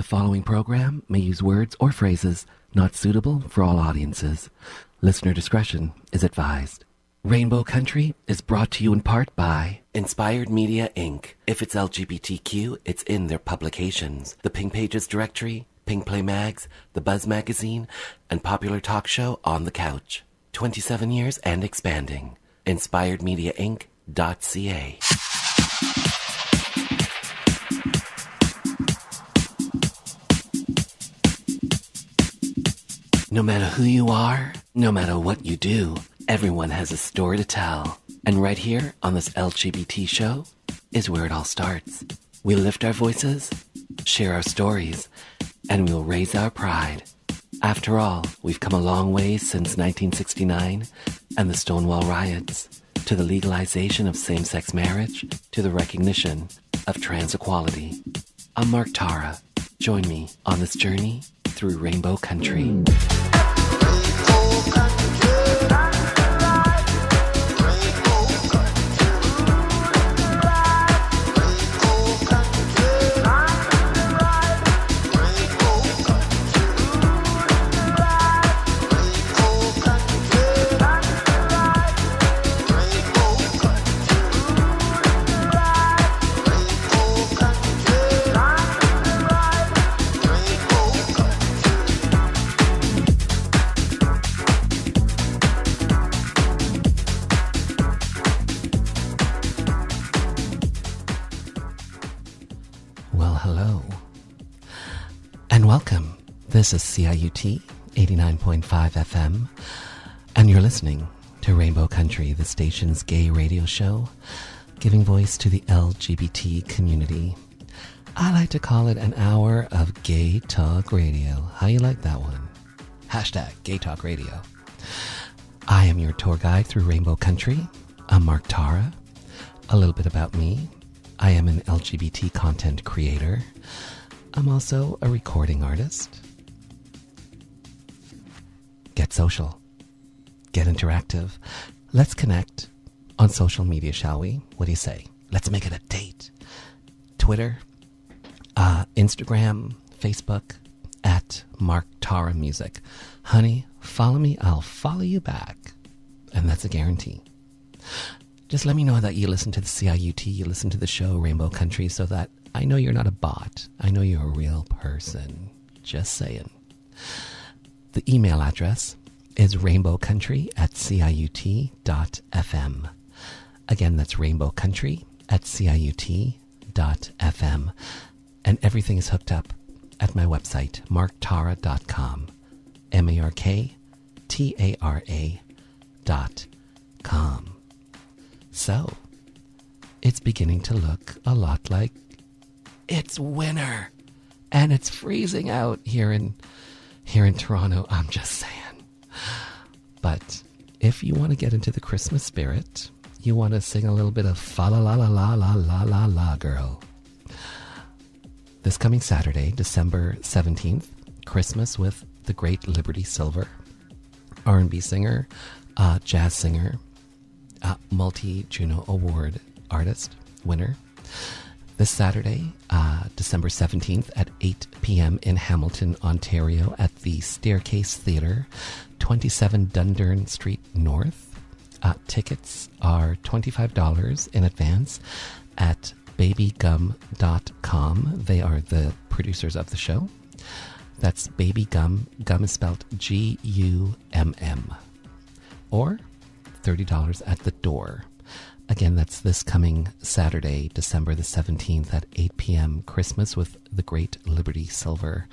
The following program may use words or phrases not suitable for all audiences. Listener discretion is advised. Rainbow Country is brought to you in part by Inspired Media, Inc. If it's LGBTQ, it's in their publications. The Pink Pages Directory, Pink Play Mags, The Buzz Magazine, and popular talk show On the Couch. 27 years and expanding. InspiredMediaInc.ca. No matter who you are, no matter what you do, everyone has a story to tell. And right here on this LGBT show is where it all starts. We lift our voices, share our stories, and we'll raise our pride. After all, we've come a long way since 1969 and the Stonewall riots, to the legalization of same-sex marriage, to the recognition of trans equality. I'm Mark Tara. Join me on this journey through Rainbow Country. Welcome. This is CIUT 89.5 FM, and you're listening to Rainbow Country, the station's gay radio show, giving voice to the LGBT community. I like to call it an hour of gay talk radio. How you like that one? Hashtag gay talk radio. I am your tour guide through Rainbow Country. I'm Mark Tara. A little bit about me. I am an LGBT content creator. I'm also a recording artist. Get social. Get interactive. Let's connect on social media, shall we? What do you say? Let's make it a date. Twitter, Instagram, Facebook, at Mark Tara Music. Honey, follow me, I'll follow you back. And that's a guarantee. Just let me know that you listen to the CIUT, you listen to the show Rainbow Country, so that I know you're not a bot. I know you're a real person. Just saying. The email address is rainbowcountry@ciut.fm. Again, that's rainbowcountry@ciut.fm. And everything is hooked up at my website, marktara.com. marktara.com. So, it's beginning to look a lot like it's winter, and it's freezing out here in Toronto. I'm just saying. But if you want to get into the Christmas spirit, you want to sing a little bit of fa la la la la la la la la, girl. This coming Saturday, December 17th, Christmas with the great Liberty Silver, R&B singer, jazz singer, multi-Juno Award artist, winner. This Saturday, December 17th at 8 p.m. in Hamilton, Ontario at the Staircase Theatre, 27 Dundurn Street North. Tickets are $25 in advance at babygum.com. They are the producers of the show. That's babygum. Gum is spelled G-U-M-M. Or $30 at the door. Again, that's this coming Saturday, December the 17th at 8 p.m. Christmas with the great Liberty Silver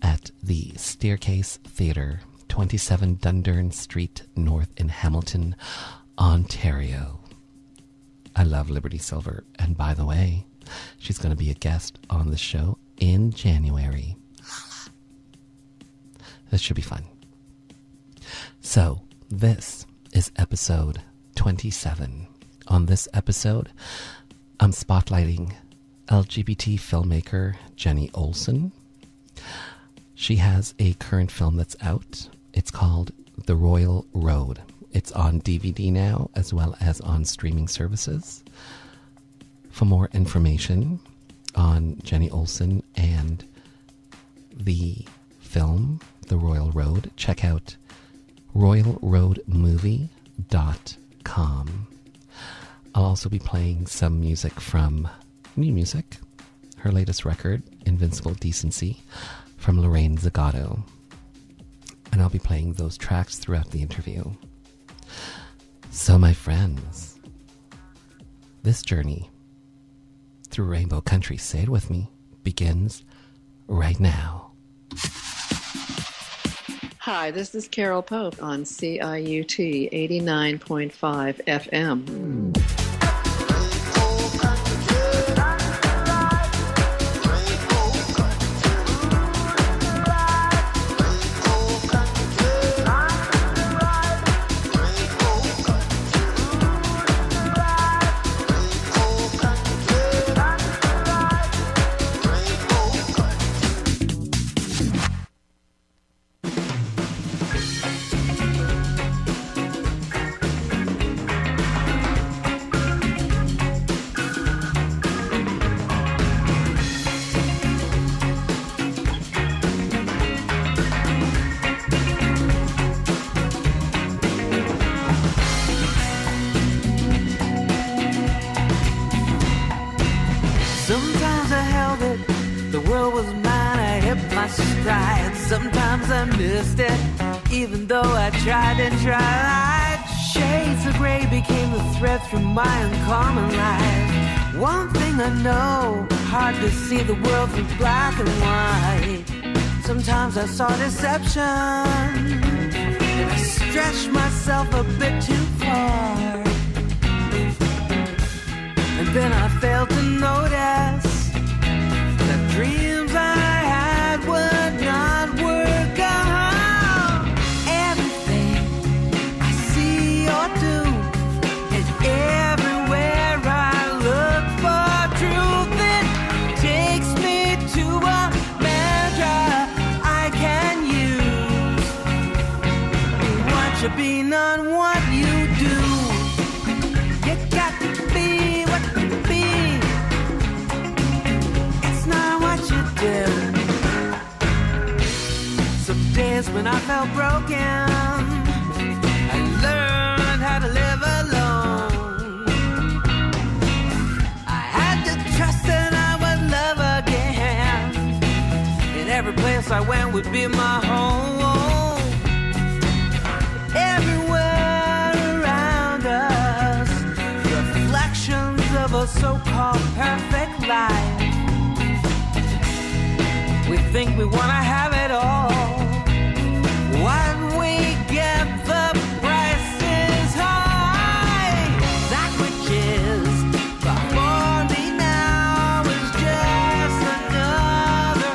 at the Staircase Theatre, 27 Dundurn Street North in Hamilton, Ontario. I love Liberty Silver. And by the way, she's going to be a guest on the show in January. This should be fun. So, this is episode 27. On this episode, I'm spotlighting LGBT filmmaker Jenni Olson. She has a current film that's out. It's called The Royal Road. It's on DVD now, as well as on streaming services. For more information on Jenni Olson and the film, The Royal Road, check out royalroadmovie.com. I'll also be playing some music from new music, her latest record, Invincible Decency, from Lorraine Zagato. And I'll be playing those tracks throughout the interview. So, my friends, this journey through Rainbow Country, say it with me, begins right now. Hi, this is Carol Pope on CIUT 89.5 FM. Sometimes I held it, the world was mine, I hit my stride. Sometimes I missed it, even though I tried and tried. Shades of gray became the thread through my uncommon life. One thing I know, hard to see the world through black and white. Sometimes I saw deception, and I stretched myself a bit too far. And then I failed to notice that dreams I had would not work out. Everything I see or do, and everywhere I look for truth, it takes me to a mantra I can use. What you be, not what you do. You got to be what you be. It's not what you do. Some days when I felt broken, I learned how to live alone. I had to trust that I would love again, and every place I went would be my home. Everywhere around us, reflections of a so-called perfect life. We think we want to have it all. When we get the price is high. That which is before me now is just another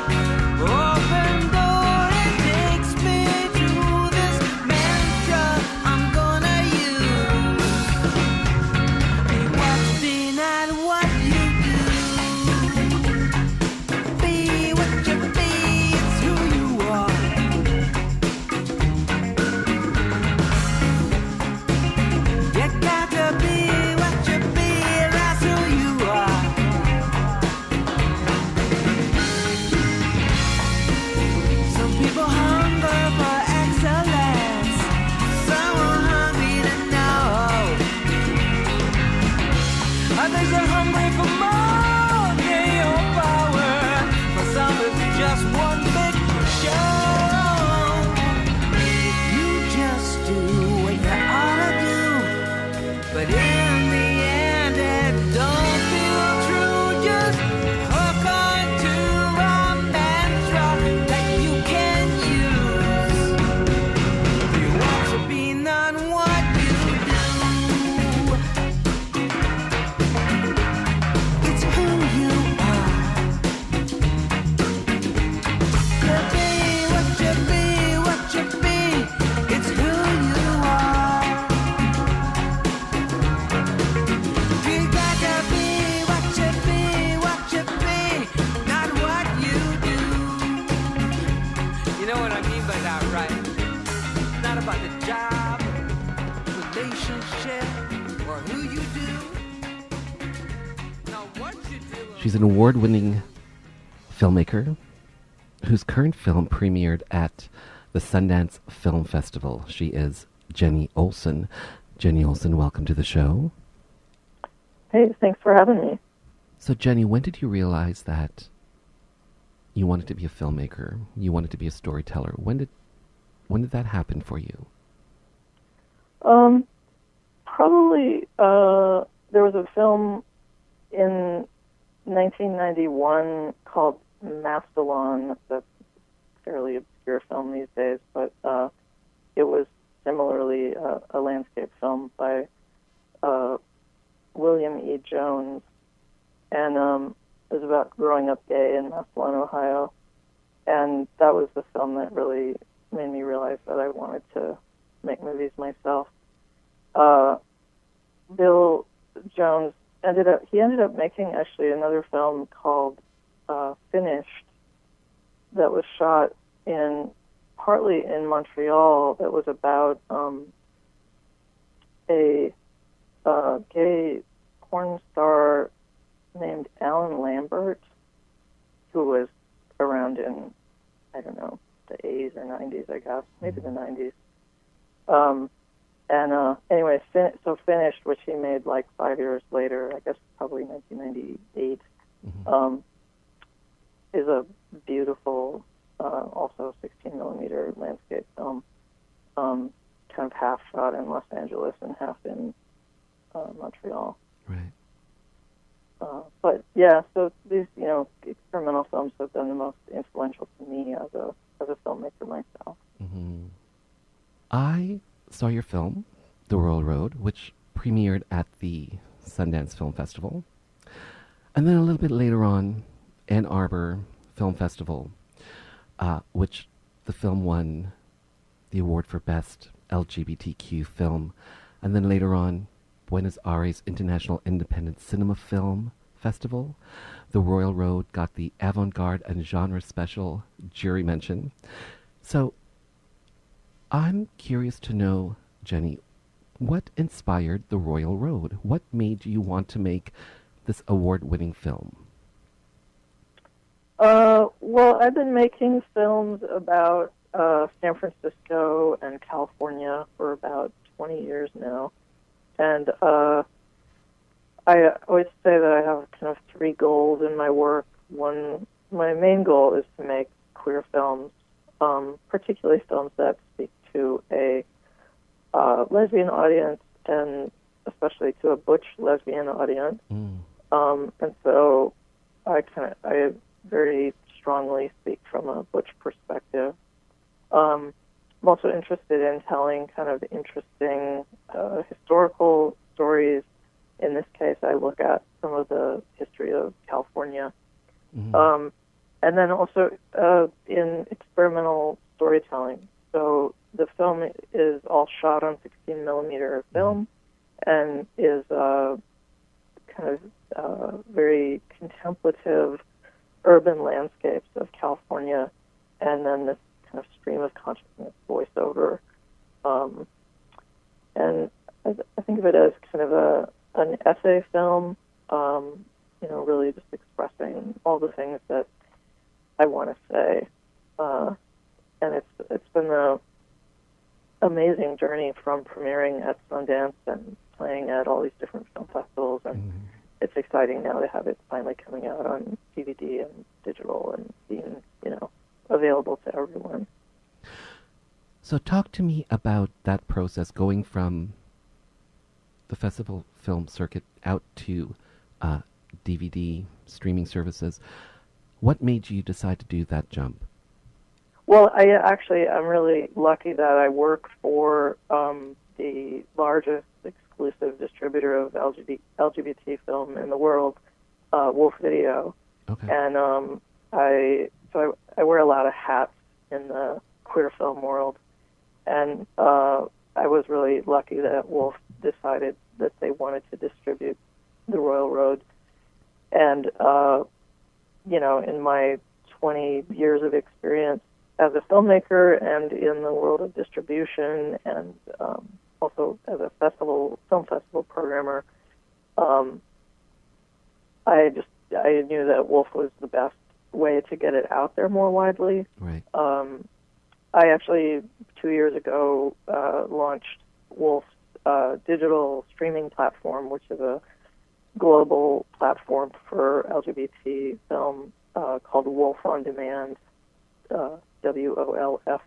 open door. It takes me to this mantra I'm gonna use. Be what you be, not what you do. Be what you be, it's who you are. You got to be what you be, that's who you are. Some people hunger for excellence, some are hungry to know. Others are hungry for money or power. For some it's just one big show. You just do what you ought to do, but in the end it don't feel true. Just hook on to a mantra that you can use. You want to be, not what you do. It's who you are. You be what you be, what you be. It's who you are. You got to be what you be, not what you do. You know what I mean by that, right? It's not about the job, relationship, or who you do. No, what you do. She's an award-winning filmmaker. whose current film premiered at the Sundance Film Festival. She is Jenni Olson. Jenni Olson, welcome to the show. Hey, thanks for having me. So, Jenni, when did you realize that you wanted to be a filmmaker? You wanted to be a storyteller? When did that happen for you? Probably there was a film in 1991 called Mastalon. That's a fairly obscure film these days, but it was similarly a landscape film by William E. Jones, and it was about growing up gay in Massillon, Ohio, and that was the film that really made me realize that I wanted to make movies myself. Bill Jones ended up making actually another film called Finished that was shot partly in Montreal, that was about a gay porn star named Alan Lambert, who was around in, I don't know, the 80s or 90s, I guess, maybe the 90s. Anyway, so Finished, which he made like 5 years later, I guess probably 1998, is a beautiful, also 16 millimeter landscape film, kind of half shot in Los Angeles and half in Montreal. Right. But yeah, so these, experimental films have been the most influential to me as a filmmaker myself. Mm-hmm. I saw your film, The Royal Road, which premiered at the Sundance Film Festival. And then a little bit later on, Ann Arbor Film Festival, which the film won the award for Best LGBTQ Film. And then later on, Buenos Aires International Independent Cinema Film Festival. The Royal Road got the Avant-Garde and Genre Special jury mention. So I'm curious to know, Jenni, what inspired The Royal Road? What made you want to make this award-winning film? Well, I've been making films about San Francisco and California for about 20 years now. And I always say that I have kind of three goals in my work. One, my main goal is to make queer films, particularly films that speak to a lesbian audience, and especially to a butch lesbian audience. And so I very strongly speak from a butch perspective. I'm also interested in telling kind of interesting historical stories. In this case, I look at some of the history of California. And then also in experimental storytelling. So the film is all shot on 16 millimeter film and is kind of very contemplative urban landscapes of California, and then this kind of stream of consciousness voiceover. And I think of it as kind of an essay film, really just expressing all the things that I want to say. And it's been an amazing journey from premiering at Sundance and playing at all these different film festivals, and it's exciting now to have it finally coming out on DVD and digital and being, available to everyone. So talk to me about that process, going from the festival film circuit out to DVD streaming services. What made you decide to do that jump? Well, I'm really lucky that I work for the largest exclusive distributor of LGBT film in the world, Wolf Video. Okay. And I wear a lot of hats in the queer film world. And I was really lucky that Wolf decided that they wanted to distribute The Royal Road. And, in my 20 years of experience as a filmmaker and in the world of distribution and also as a film festival programmer, I knew that Wolf was the best way to get it out there more widely. Right. I actually 2 years ago launched Wolf's digital streaming platform, which is a global platform for LGBT film called Wolf on Demand, WOLFE,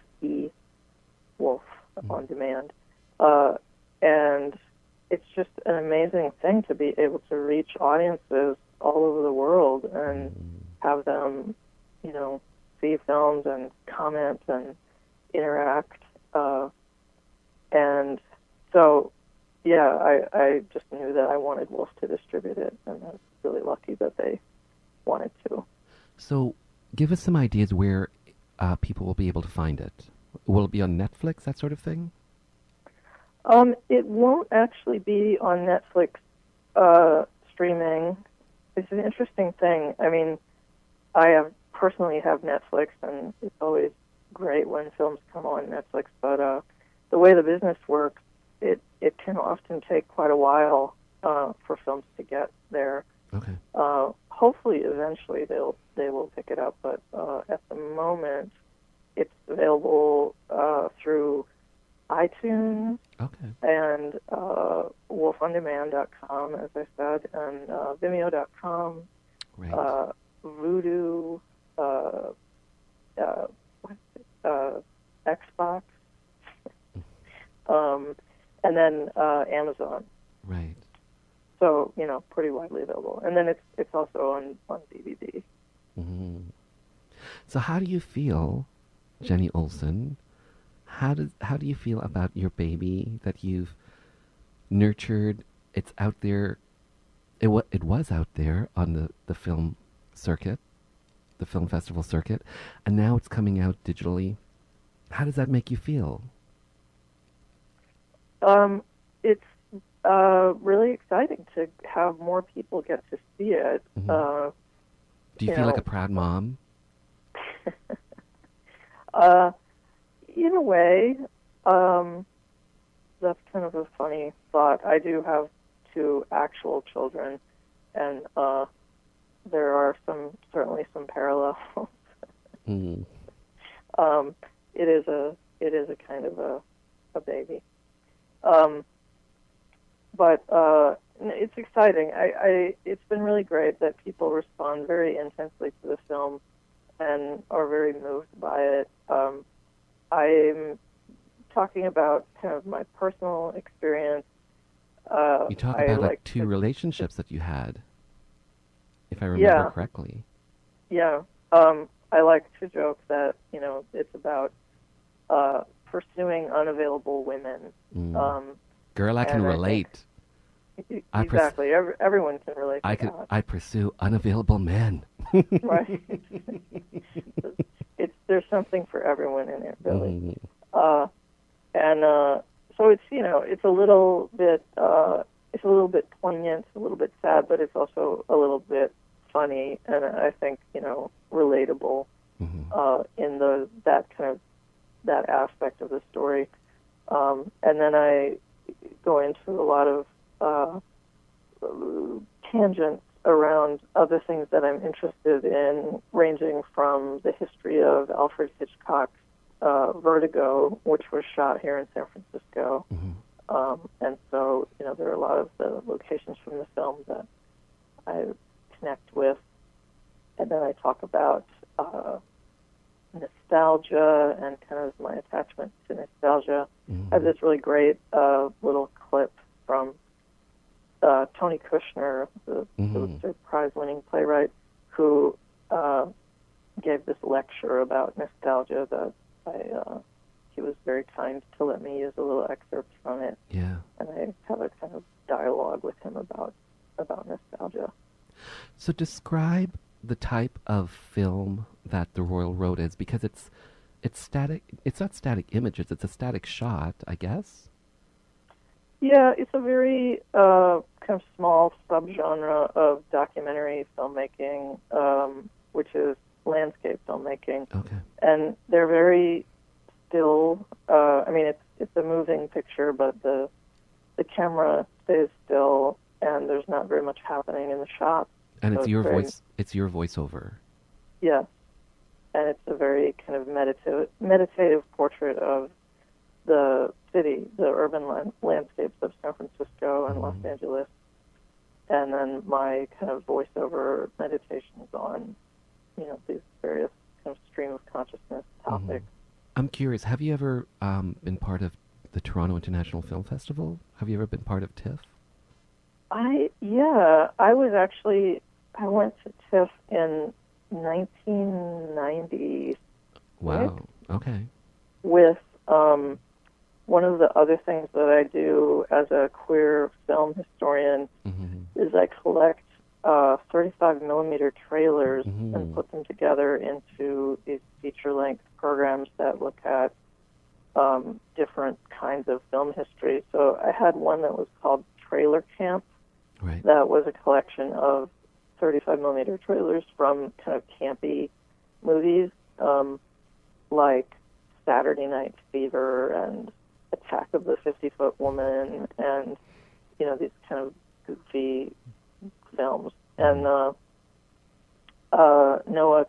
Wolf on Demand. And it's just an amazing thing to be able to reach audiences all over the world and have them, you know, see films and comment and interact. And so, yeah, I just knew that I wanted Wolf to distribute it, and I was really lucky that they wanted to. So give us some ideas where people will be able to find it. Will it be on Netflix, that sort of thing? It won't actually be on Netflix streaming. It's an interesting thing. I mean, I personally have Netflix, and it's always great when films come on Netflix, but the way the business works, it can often take quite a while for films to get there. Okay. Hopefully, eventually, they will pick it up, but at the moment, it's available through iTunes, Okay. and wolfondemand.com, as I said, and vimeo.com, Right. Vudu, Xbox, and then Amazon. Right. So, you know, pretty widely available. And then it's also on DVD. Mm-hmm. So how do you feel, Jenni Olson? How do you feel about your baby that you've nurtured? It's out there. It was out there on the film circuit, the film festival circuit, and now it's coming out digitally. How does that make you feel? It's really exciting to have more people get to see it. Mm-hmm. Do you feel like a proud mom? In a way, that's kind of a funny thought. I do have 2 actual children, and there are certainly some parallels. Mm. It is a kind of a baby, but it's exciting. It's been really great that people respond very intensely to the film and are very moved by it. I'm talking about kind of my personal experience. You talk about like 2 relationships that you had, if I remember correctly. Yeah. I like to joke that, you know, it's about pursuing unavailable women. Girl, I can relate. Exactly. Everyone can relate to that. I pursue unavailable men. Right. There's something for everyone in it, really. So it's, you know, it's a little bit poignant, a little bit sad, but it's also a little bit funny, and I think, you know, relatable in that aspect of the story. And then I go into a lot of tangents around other things that I'm interested in, ranging from the history of Alfred Hitchcock's Vertigo, which was shot here in San Francisco. And so, you know, there are a lot of the locations from the film that I connect with. And then I talk about nostalgia and kind of my attachment to nostalgia. I have this really great little clip from Tony Kushner, the Pulitzer Prize-winning playwright, who gave this lecture about nostalgia that he was very kind to let me use a little excerpt from it. Yeah. And I have a kind of dialogue with him about nostalgia. So describe the type of film that The Royal Road is, because it's static. It's not static images. It's a static shot, I guess. Yeah, it's a very kind of small subgenre of documentary filmmaking, which is landscape filmmaking. Okay. And they're very still. I mean, it's a moving picture, but the camera stays still, and there's not very much happening in the shot. And so it's your voice. It's your voiceover. Yes, and it's a very kind of meditative portrait of the city, the urban landscapes of San Francisco and Los Angeles, and then my kind of voiceover meditations on, these various kind of stream of consciousness topics. I'm curious, have you ever been part of the Toronto International Film Festival? Have you ever been part of TIFF? I went to TIFF in 1990. Wow. Okay. With one of the other things that I do as a queer film historian is I collect 35 millimeter trailers and put them together into these feature-length programs that look at different kinds of film history. So I had one that was called Trailer Camp. Right. That was a collection of 35 millimeter trailers from kind of campy movies like Saturday Night Fever and Attack of the 50-Foot Woman and, these kind of goofy films. And Noah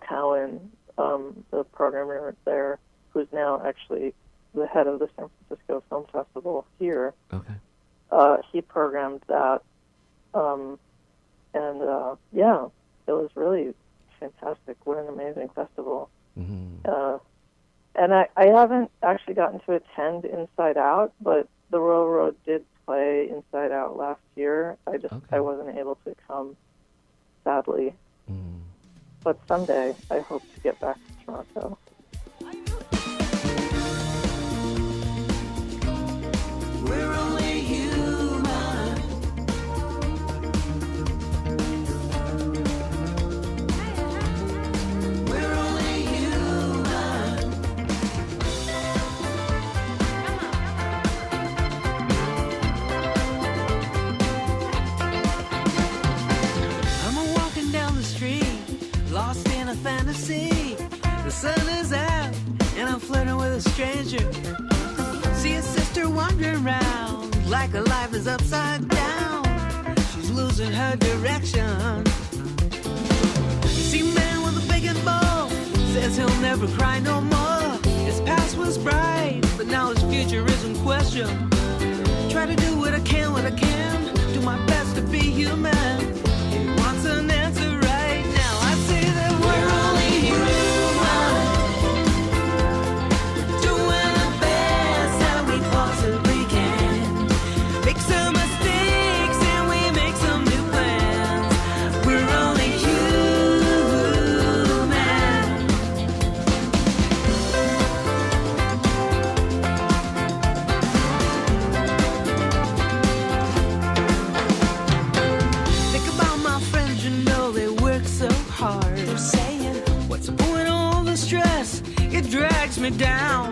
Cowan, the programmer there, who's now actually the head of the San Francisco Film Festival here, he programmed that. It was really fantastic. What an amazing festival. And I haven't actually gotten to attend Inside Out, but the Royal Road did play Inside Out last year. I wasn't able to come, sadly. But someday I hope to get back to Toronto. We're only human. We're only human. I'm walking down the street, lost in a fantasy. The sun is out, and I'm flirting with a stranger. See a sister wandering round like her life is upside down. She's losing her direction. You see a man with a big and bold says he'll never cry no more. His past was bright, but now his future is in question. Try to do what I can, do my best to be human. He wants an answer right now. I say that we're only human. Me down.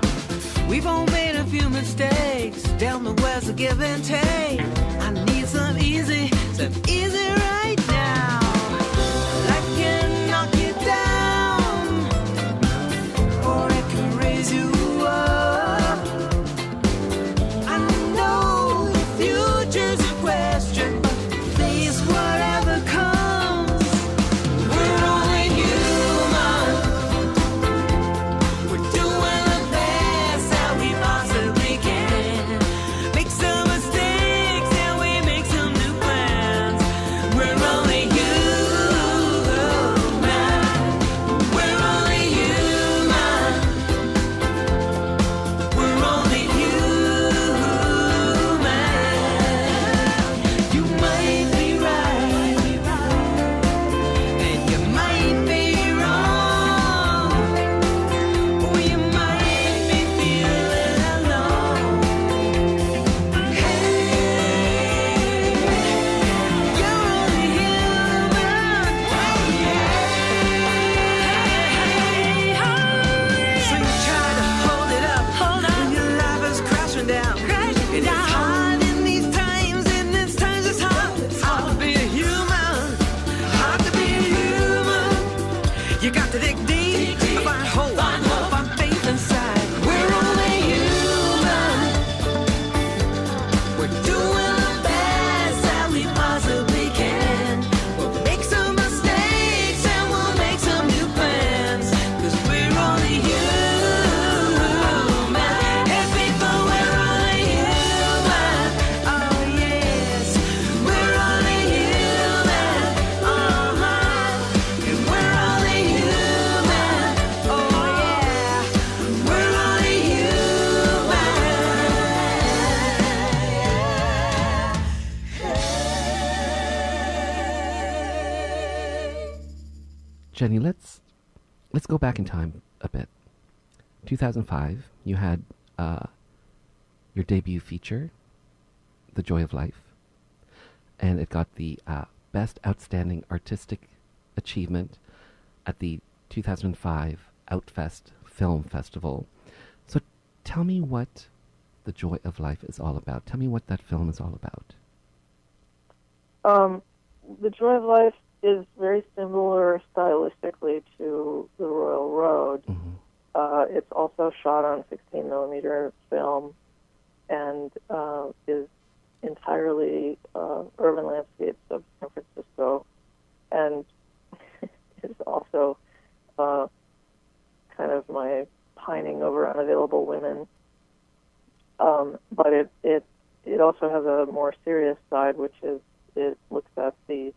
We've all made a few mistakes. Down the west, a give and take. I need some easy right now. I can knock you down, or it can raise you up. I know the future's a question, but face whatever comes. We're only human. We're doing the best that we possibly can. Make some mistakes and we make some new plans. We're only Jenni, let's go back in time a bit. 2005, you had your debut feature, The Joy of Life, and it got the Best Outstanding Artistic Achievement at the 2005 Outfest Film Festival. So tell me what The Joy of Life is all about. Tell me what that film is all about. The Joy of Life is very similar stylistically to The Royal Road. Mm-hmm. It's also shot on 16 millimeter film and is entirely urban landscapes of San Francisco, and is also kind of my pining over unavailable women. But it also has a more serious side, which is it looks at the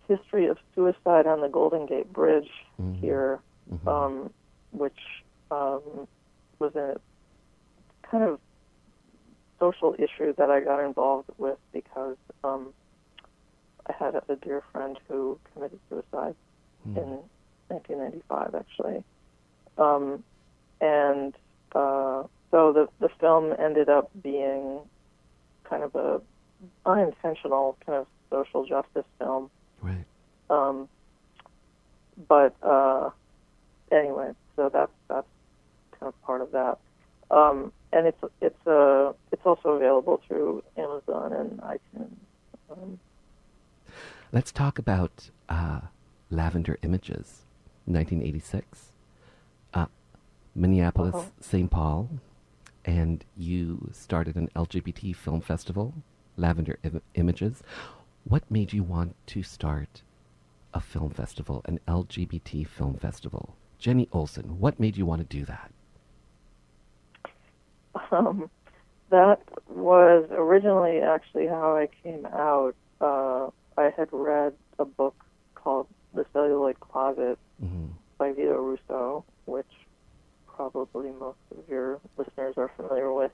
history of suicide on the Golden Gate Bridge here, which was a kind of social issue that I got involved with because I had a dear friend who committed suicide in 1995, actually. So the film ended up being kind of a unintentional kind of social justice film. Right. But anyway, so that's kind of part of that. And it's also available through Amazon and iTunes. Let's talk about Lavender Images, 1986, Minneapolis, St. Paul, and you started an LGBT film festival, Lavender Images. What made you want to start a film festival, an LGBT film festival? Jenni Olson, what made you want to do that? That was originally actually how I came out. I had read a book called The Celluloid Closet by Vito Russo, which probably most of your listeners are familiar with,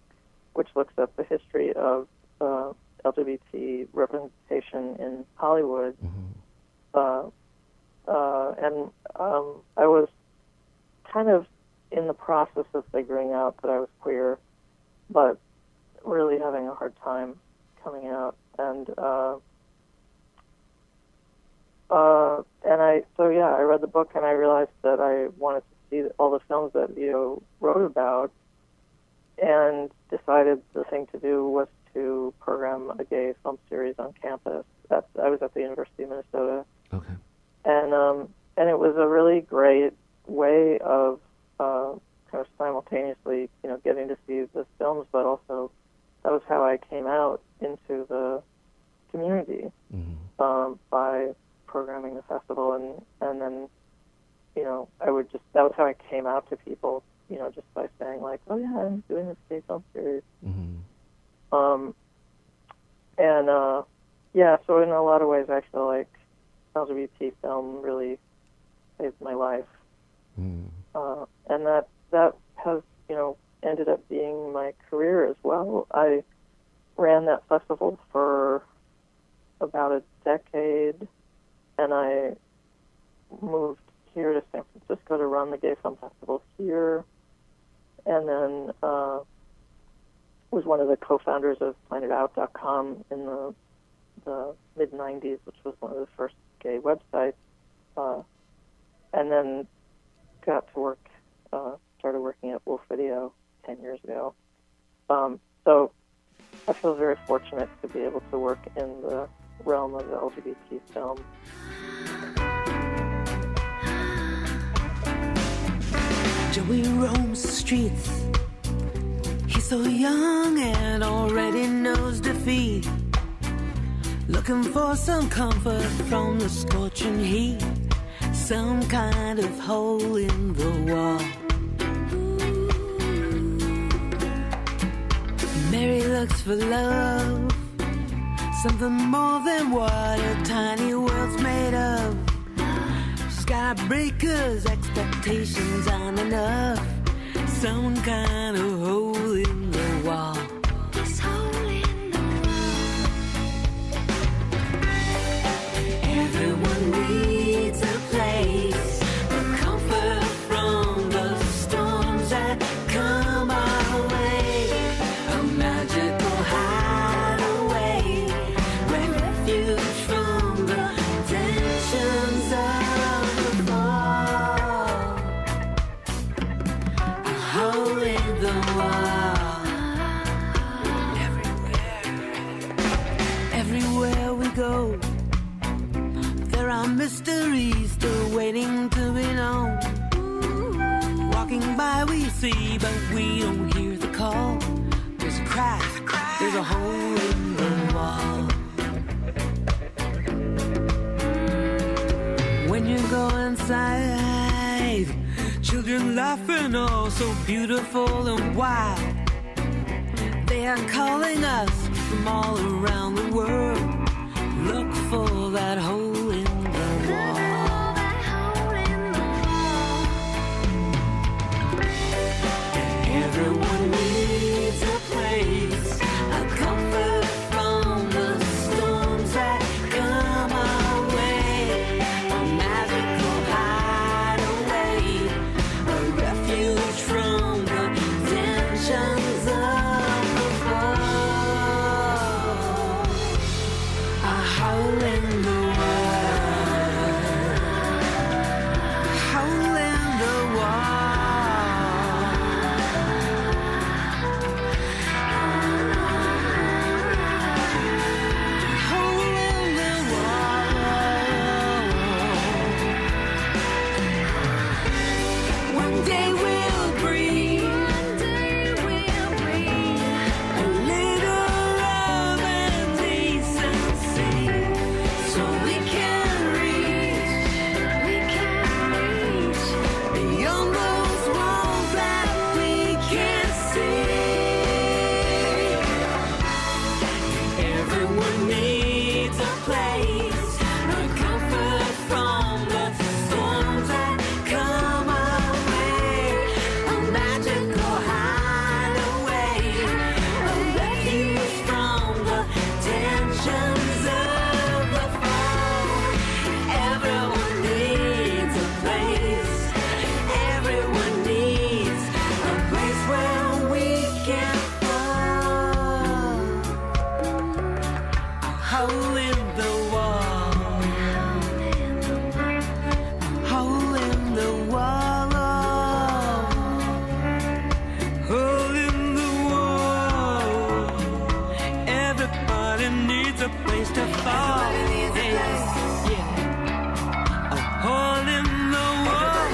which looks at the history of LGBT representation in Hollywood. I was kind of in the process of figuring out that I was queer, but really having a hard time coming out. I read the book and I realized that I wanted to see all the films that Vito wrote about, and decided the thing to do was to program a gay film series on campus. I was at the University of Minnesota. Okay. And it was a really great way of kind of simultaneously, getting to see the films, but also that was how I came out into the community by programming the festival, and then that was how I came out to people, just by saying like, oh yeah, I'm doing this gay film series. So in a lot of ways I feel like LGBT film really saved my life. And that has, ended up being my career as well. I ran that festival for about a decade, and I moved here to San Francisco to run the Gay Film Festival here, and then was one of the co-founders of PlanetOut.com in the mid-'90s, which was one of the first gay websites, and then started working at Wolf Video 10 years ago. So I feel very fortunate to be able to work in the realm of the LGBT film. Joey roams the streets. He's so young and already knows defeat. Looking for some comfort from the scorching heat. Some kind of hole in the wall. Mary looks for love, something more than what a tiny world's made of. Skybreakers, expectations aren't enough. Some kind of hole in the wall. This hole in the wall. Everyone needs a place. are. Everywhere we go, there are mysteries still waiting to be known. Walking by we see, but we don't hear the call. There's a crack, there's a hole in the wall. When you go inside, children laughing, oh so beautiful and wild. They are calling us from all around the world. Look for that hole in the wall. Everyone needs a place, a comfort from the storms that come our way, a magical hideaway, a refuge from the tensions of the fall, a hole in the wall, hole in the wall. One day we'll breathe, a little love and decency, so we can reach beyond those walls that we can't see. Everyone needs a place, a comfort from the storms that come our way, a magical hideaway, a refuge from the tensions of the fall. Everyone needs a place, everyone needs a place where we can fall. A hole in the wall, hole in the wall, hole in the wall. Everybody needs a place to fall. Yeah. A hole in the wall,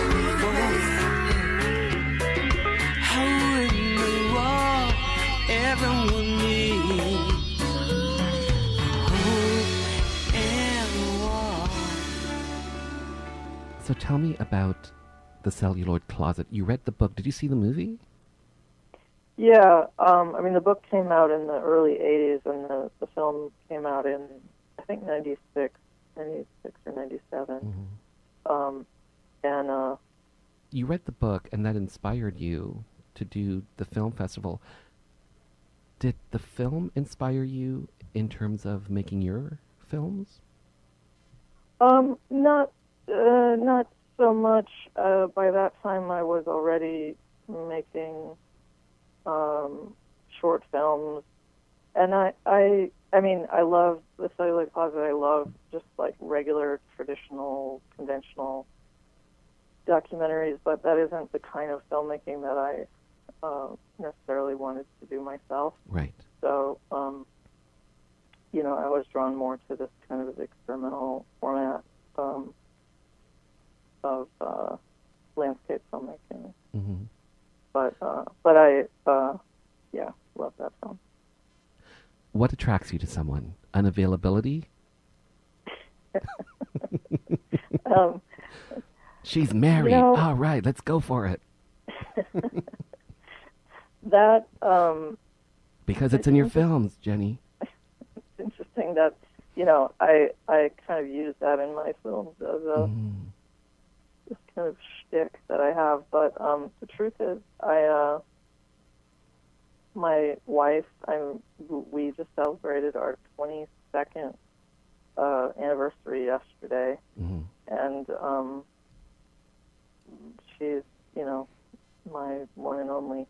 hole in the wall. Everyone needs a hole in the wall. So tell me about The Celluloid Closet. You read the book. Did you see the movie? Yeah, I mean, the book came out in the early 80s, and the film came out in, I think, 96 or 97. And You read the book, and that inspired you to do the film festival. Did the film inspire you in terms of making your films? not so much. By that time, I was already making short films, and I mean, I love The Celluloid Closet. I love just like regular, traditional, conventional documentaries, but that isn't the kind of filmmaking that I necessarily wanted to do myself. Right. So, you know, I was drawn more to this kind of experimental format of landscape filmmaking. Mm-hmm. But I, yeah, love that film. What attracts you to someone? Unavailability? She's married. You know, All right, let's go for it. That Because it's in your films, Jenny. it's interesting that, you know, I kind of use that in my films as a this kind of shtick that I have. But the truth is, my wife, we just celebrated our 22nd anniversary yesterday, and she's, you know, my one and only.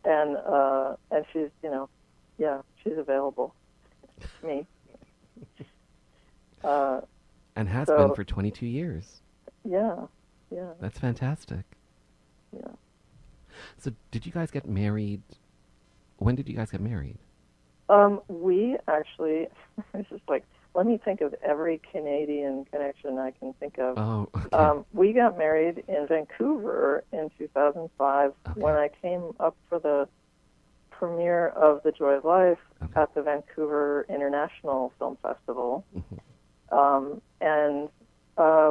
And she's, you know, yeah, she's available to me. And has so, been for 22 years. Yeah. That's fantastic. Yeah. So did you guys get married? When did you guys get married? We actually, it's just like, let me think of every Canadian connection I can think of. Oh, okay. We got married in Vancouver in 2005 when I came up for the premiere of The Joy of Life at the Vancouver International Film Festival. And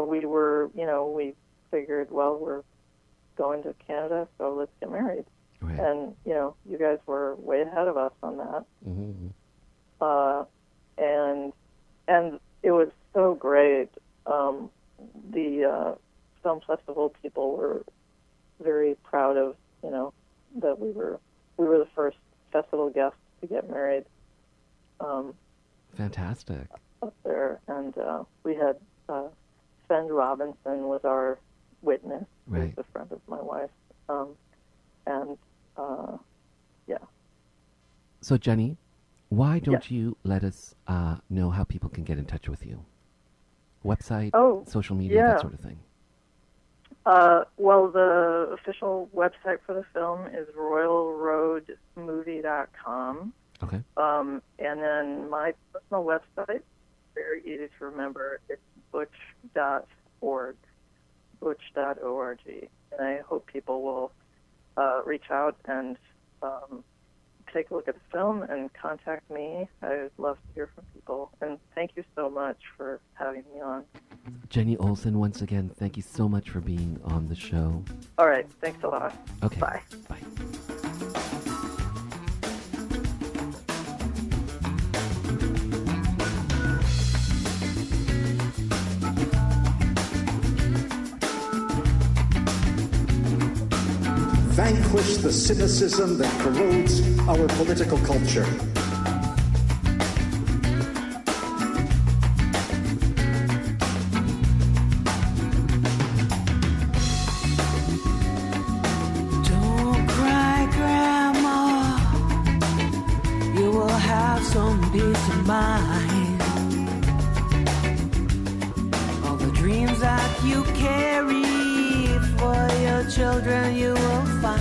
we were, we figured, well, we're going to Canada, so let's get married. Right. And, you guys were way ahead of us on that. And it was so great. The film festival people were very proud of, that we were the first festival guests to get married. Fantastic. Up there, and we had Sven Robinson was our witness. Right. He's a friend of my wife. Yeah. So Jenni, why don't you let us know how people can get in touch with you? Website, social media, that sort of thing. Well, the official website for the film is royalroadmovie.com. Okay. And then my personal website, very easy to remember, it's butch.org, butch.org. And I hope people will reach out and take a look at the film and contact me. I would love to hear from people. And thank you so much for having me on. Jenni Olson, once again, thank you so much for being on the show. All right. Thanks a lot. Okay. Bye. Bye. Vanquish the cynicism that corrodes our political culture. Don't cry, Grandma. You will have some peace of mind. All the dreams that you carry for your children you will find.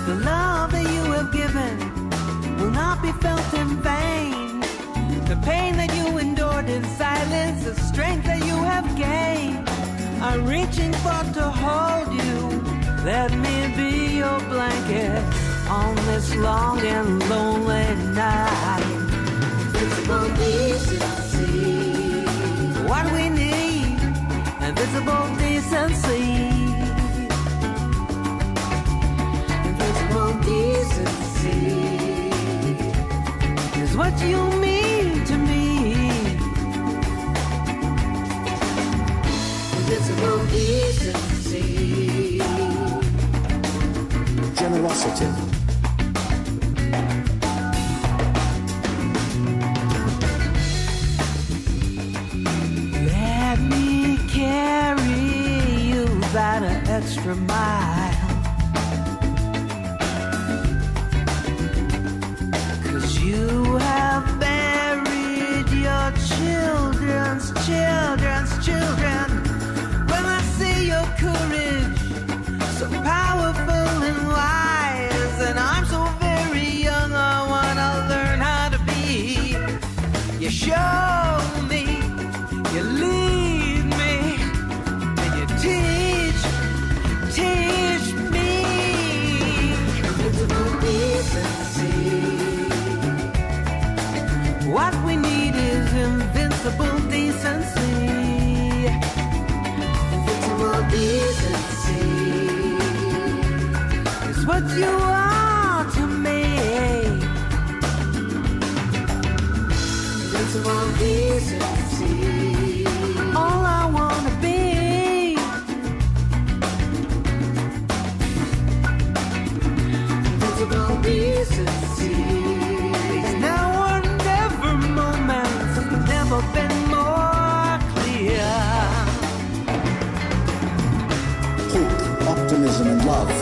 The love that you have given will not be felt in vain. The pain that you endured in silence, the strength that you have gained, I'm reaching for to hold you. Let me be your blanket on this long and lonely night. Invisible decency, what we need. Invisible decency. Invisible decency is what you mean to me. Invisible decency. Generosity. Let me carry you that extra mile, 'cause you have buried your children's children. When I see your courage, so powerful and wise, and I'm so very young, I wanna learn how to be. You show me, you lead me, and you teach me. Invisible decency. What we need is invincible decency. Invincible decency is what you are to me. Invincible decency. All I wanna be. Invincible decency. These now or never moments have never been more clear. Hope, optimism, and love.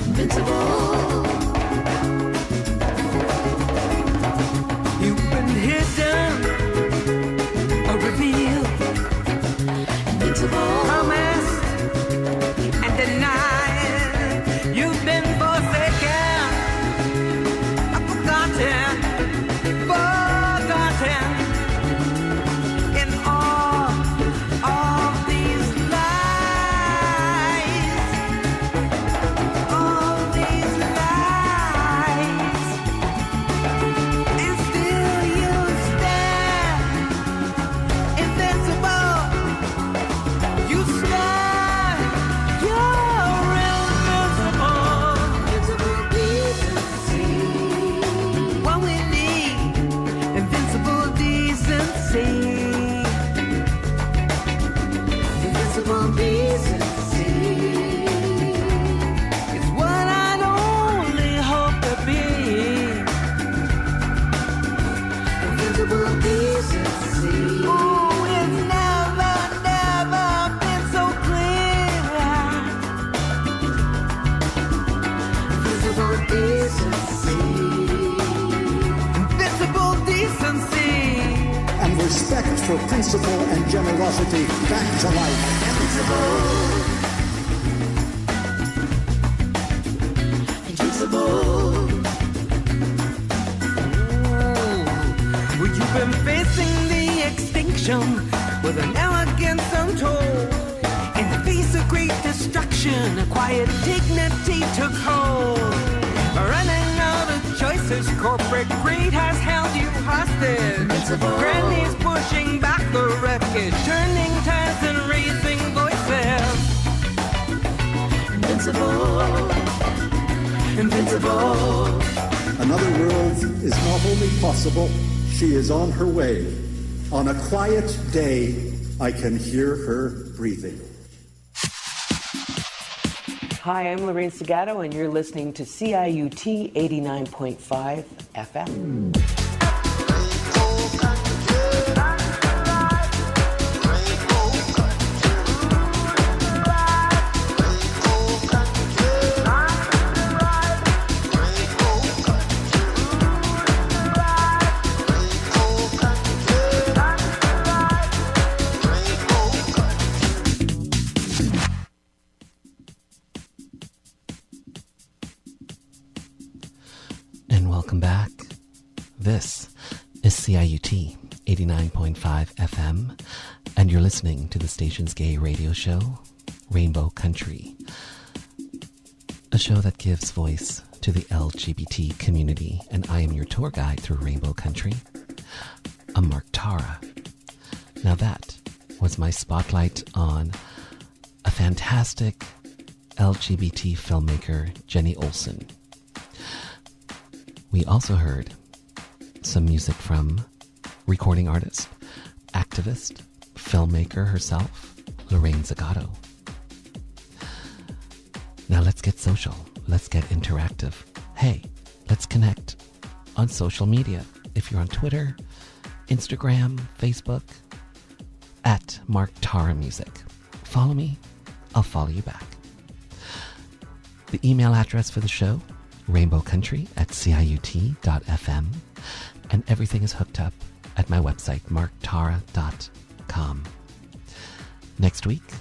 Invincible. You've been hidden or revealed. Invincible. Promised principle and generosity back to life. Invincible. Well, you've been facing the extinction with an elegance untold. In the face of great destruction, a quiet dignity took hold. Running out of choices, corporate greed has held you hostage. Invincible. Granny's pushing back the wreckage, turning tides and raising voices. Invincible. Invincible. Another world is not only possible, she is on her way. On a quiet day, I can hear her breathing. Hi, I'm Lorraine Segato, and you're listening to CIUT 89.5 FM. Welcome back. This is CIUT 89.5 FM, and you're listening to the station's gay radio show, Rainbow Country, a show that gives voice to the LGBT community, and I am your tour guide through Rainbow Country. I'm Mark Tara. Now that was my spotlight on a fantastic LGBT filmmaker, Jenni Olson. We also heard some music from recording artist, activist, filmmaker herself, Lorraine Segato. Now let's get social. Let's get interactive. Hey, let's connect on social media. If you're on Twitter, Instagram, Facebook, at Mark Tara Music. Follow me, I'll follow you back. The email address for the show, rainbowcountry@ciut.fm, and everything is hooked up at my website, marktara.com. Next week,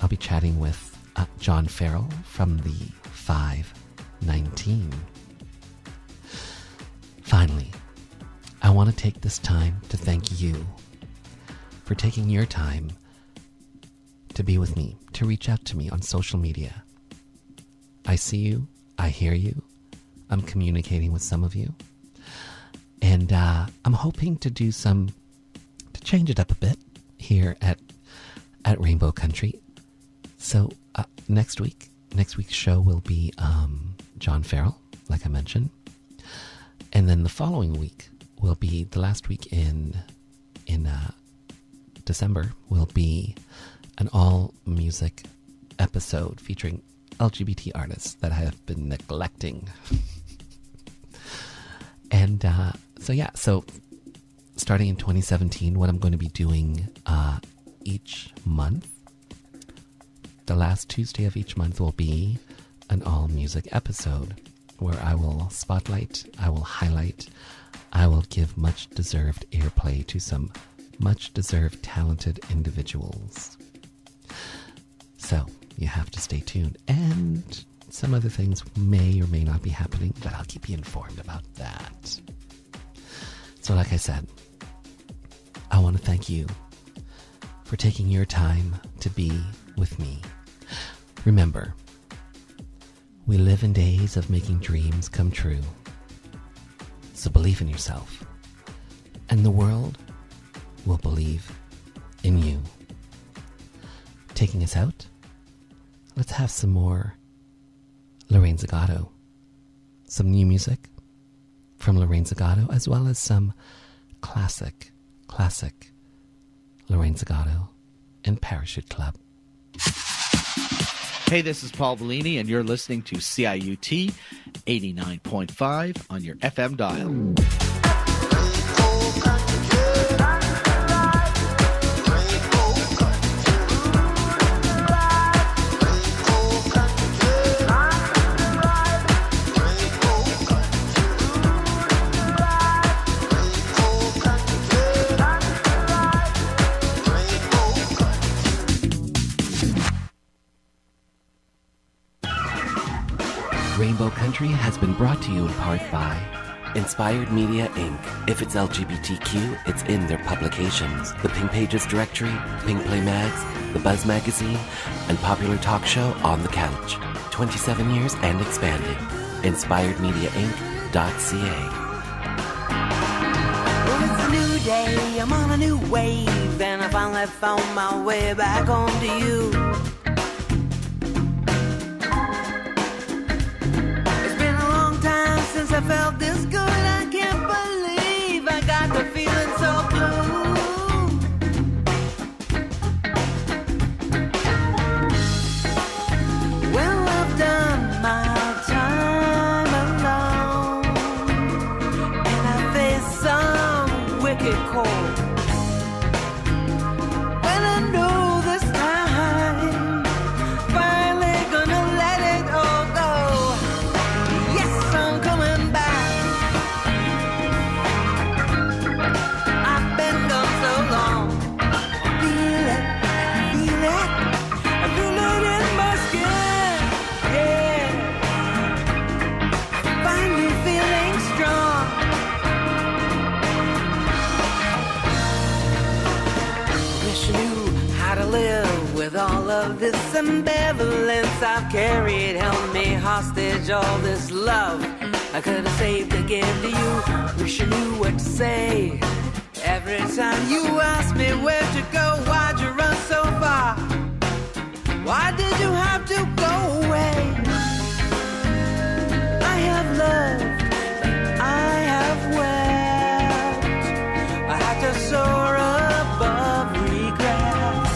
I'll be chatting with John Farrell from the 519. Finally, I want to take this time to thank you for taking your time to be with me, to reach out to me on social media. I see you, I hear you, I'm communicating with some of you, and I'm hoping to change it up a bit here at Rainbow Country. So next week's show will be John Farrell, like I mentioned, and then the following week will be the last week in December will be an all music episode featuring LGBT artists that I have been neglecting. And so starting in 2017, what I'm going to be doing each month, the last Tuesday of each month will be an all music episode where I will spotlight, I will highlight, I will give much deserved airplay to some much deserved talented individuals. So you have to stay tuned, and some other things may or may not be happening, but I'll keep you informed about that. So like I said, I want to thank you for taking your time to be with me. Remember, we live in days of making dreams come true. So believe in yourself, and the world will believe in you. Taking us out, let's have some more Lorraine Segato. Some new music from Lorraine Segato, as well as some classic Lorraine Segato and Parachute Club. Hey, this is Paul Bellini, and you're listening to CIUT 89.5 on your FM dial. Rainbow Country has been brought to you in part by Inspired Media Inc. If it's LGBTQ, it's in their publications. The Pink Pages Directory, Pink Play Mags, The Buzz Magazine, and popular talk show On the Couch. 27 years and expanding. InspiredMediaInc.ca. Well, it's a new day, I'm on a new wave, and I finally found my way back home to you. It's been a long time since I felt this good. I can't believe I got the feeling so blue. Well, I've done my time alone, and I face some wicked cold. Well, I know this time, finally gonna let it all go. Yes, I'm coming back. I've been gone so long. Feel it, feel it. I feel it in my skin. Yeah, finally feeling strong. Wish I knew how to live with all of this ambivalence I've carried, held me hostage, all this love I could have saved to give to you. Wish I knew what to say every time you ask me where'd you go, why'd you run so far, why did you have to go away? I have loved, I have wept, I had to soar above regrets.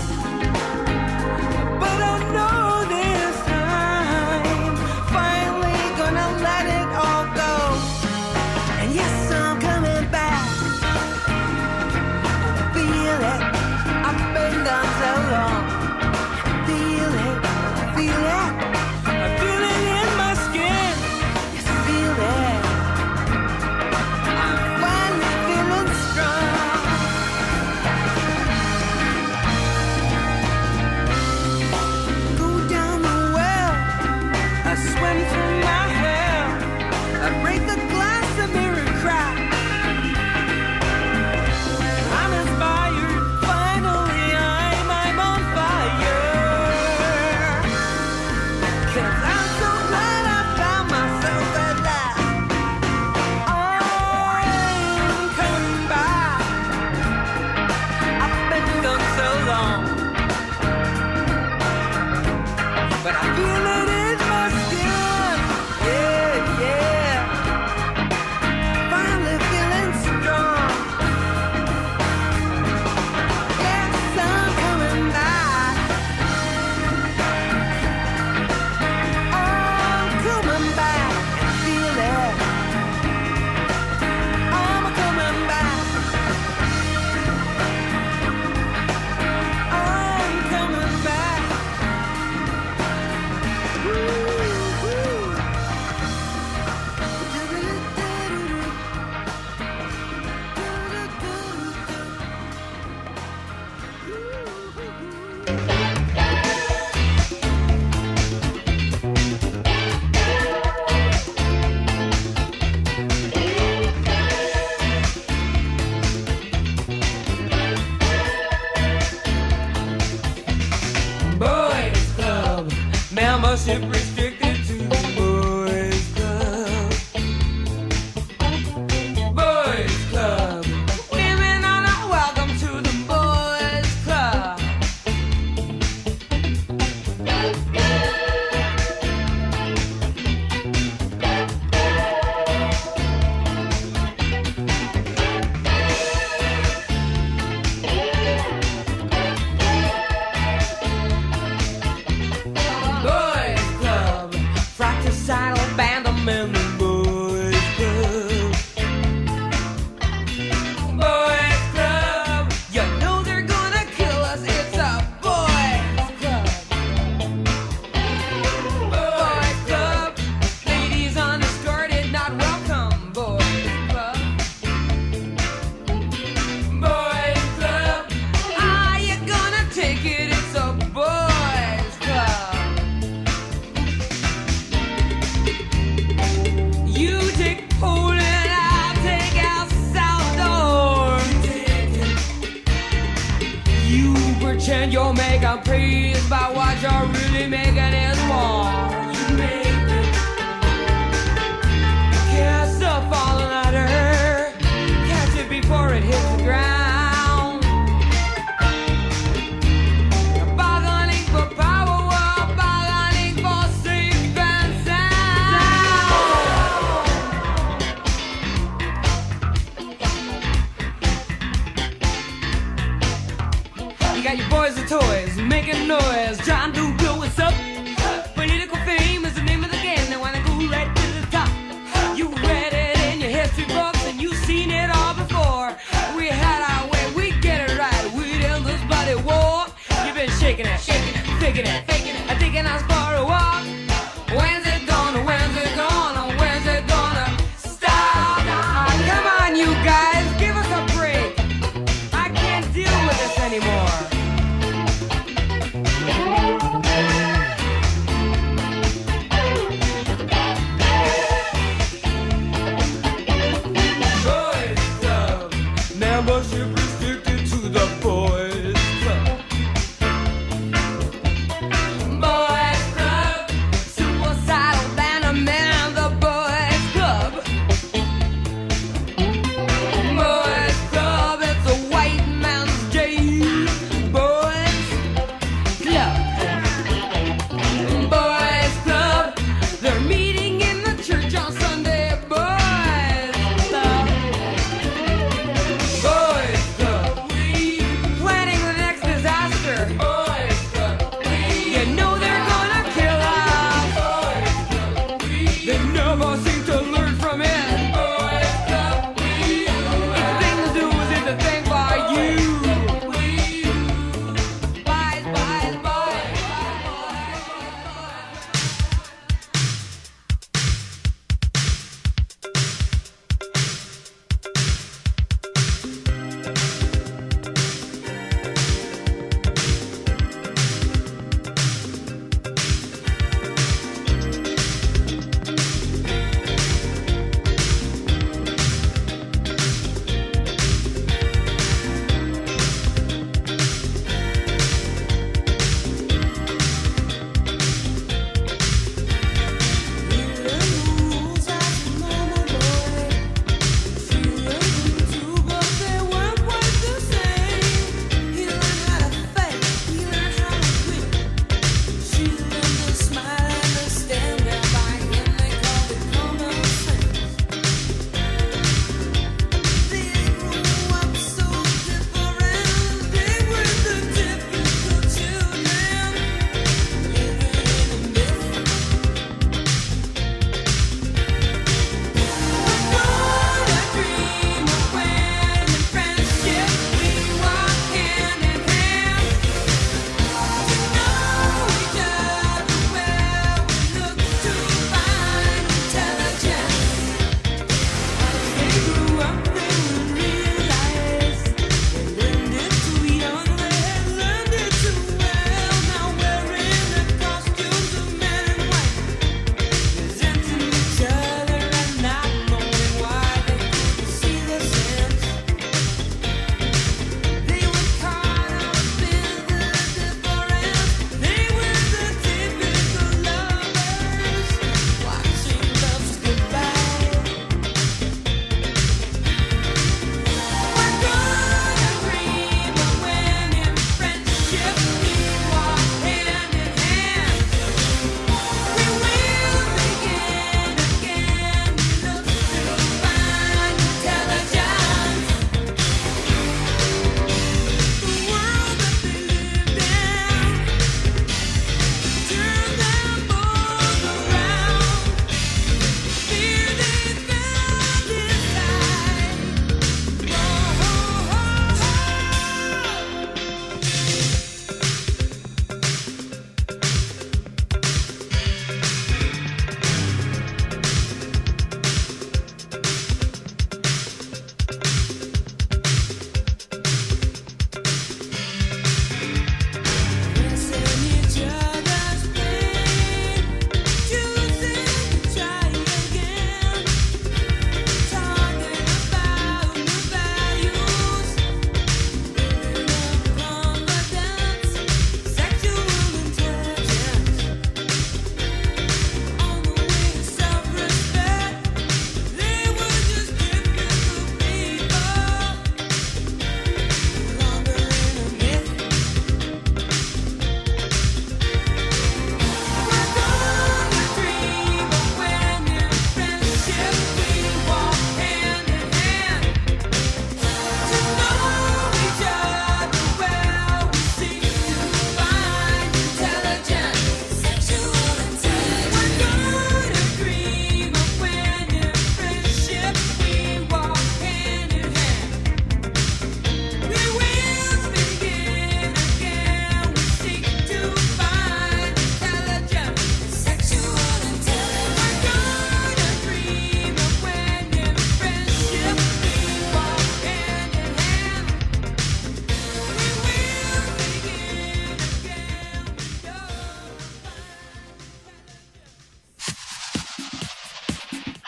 But I know this time, finally gonna let it all go. And yes, I'm coming back. Feel it, I've been gone so long. Feel it, feel it, I feel it in my skin. Yes, I feel it. I'm finally feeling strong. Go down the well, I swim through my hair, I break the glass, the mirror crack. I'm inspired, finally I'm on fire. 'Cause I'm so glad I found myself at last. I'm coming back. I've been gone so long, but I feel it in my skin. Yeah, yeah. Finally feeling strong. Yes, I'm coming back. I'm coming back and feel it. I'm coming back. I'm coming back. Boys Club, membership restricted to the Boys Club. Boys Club, women are not welcome to the Boys Club. Boys Club. pretend you're making peace, but what you're really making is war. You make it. Kiss the fallen ladder, catch it before it hits the ground. Bargaining for power, bargaining for safe and sound. You got your boys and toys making noise, trying to blow us up. Political fame is the name of the game. They wanna go right to the top. You read it in your history books and you've seen it all before. We had our way, we get it right. We'd end this bloody war. You've been shaking it, faking it, I thinking I was for a walk. When's it gonna, when's it gonna, when's it gonna stop? Come on, you guys, give us a break. I can't deal with this anymore. Membership restricted to the boys club. Boys club.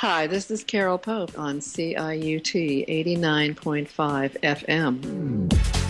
Hi, this is Carol Pope on CIUT 89.5 FM.